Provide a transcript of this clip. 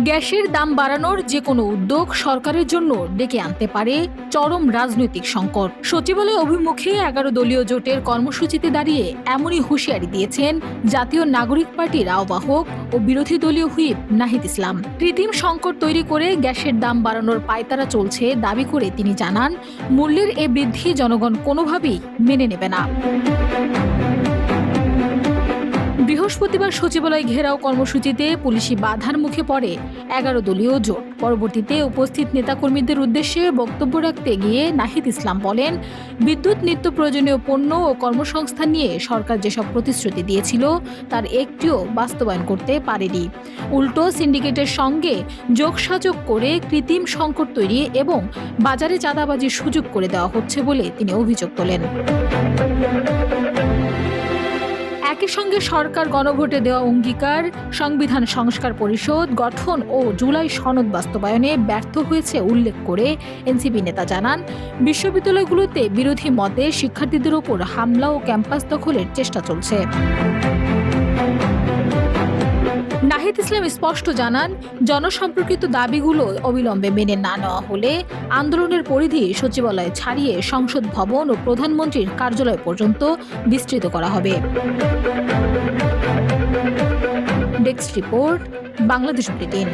গ্যাসের দাম বাড়ানোর যে কোনো উদ্যোগ সরকারের জন্য ডেকে আনতে পারে চরম রাজনৈতিক সংকট। সচিবালয় অভিমুখে 11 দলীয় জোটের কর্মসূচিতে দাঁড়িয়ে এমনই হুঁশিয়ারি দিয়েছেন জাতীয় নাগরিক পার্টির আহ্বায়ক ও বিরোধী দলীয় হুইপ নাহিদ ইসলাম। কৃত্রিম সংকট তৈরি করে গ্যাসের দাম বাড়ানোর পায়তারা চলছে দাবি করে তিনি জানান, মূল্যের এ বৃদ্ধি জনগণ কোনোভাবেই মেনে নেবে না। বৃহস্পতিবার সচিবালয় ঘেরাও কর্মসূচিতে পুলিশি বাধার মুখে পড়ে 11 দলীয় জোট। পরবর্তীতে উপস্থিত নেতাকর্মীদের উদ্দেশ্যে বক্তব্য রাখতে গিয়ে নাহিদ ইসলাম বলেন, বিদ্যুৎ নিত্য প্রয়োজনীয় পণ্য ও কর্মসংস্থান নিয়ে সরকার যেসব প্রতিশ্রুতি দিয়েছিল তার একটিও বাস্তবায়ন করতে পারেনি। উল্টো সিন্ডিকেটের সঙ্গে যোগসাযোগ করে কৃত্রিম সংকট তৈরি এবং বাজারে চাঁদাবাজির সুযোগ করে দেওয়া হচ্ছে বলে তিনি অভিযোগ তোলেন। একই সঙ্গে সরকার গণভোটে দেওয়া অঙ্গীকার, সংবিধান সংস্কার পরিষদ গঠন ও জুলাই সনদ বাস্তবায়নে ব্যর্থ হয়েছে উল্লেখ করে এনসিপি নেতা জানান, বিশ্ববিদ্যালয়গুলোতে বিরোধী মতে শিক্ষার্থীদের উপর হামলা ও ক্যাম্পাস দখলের চেষ্টা চলছে। নাহিদ ইসলাম স্পষ্ট জানান, জনসম্পর্কিত দাবিগুলো অবিলম্বে মেনে না নেওয়া হলে আন্দোলনের পরিধি সচিবালয় ছাড়িয়ে সংসদ ভবন ও প্রধানমন্ত্রীর কার্যালয় পর্যন্ত বিস্তৃত করা হবে। Desk report, Bangladesh bulletin.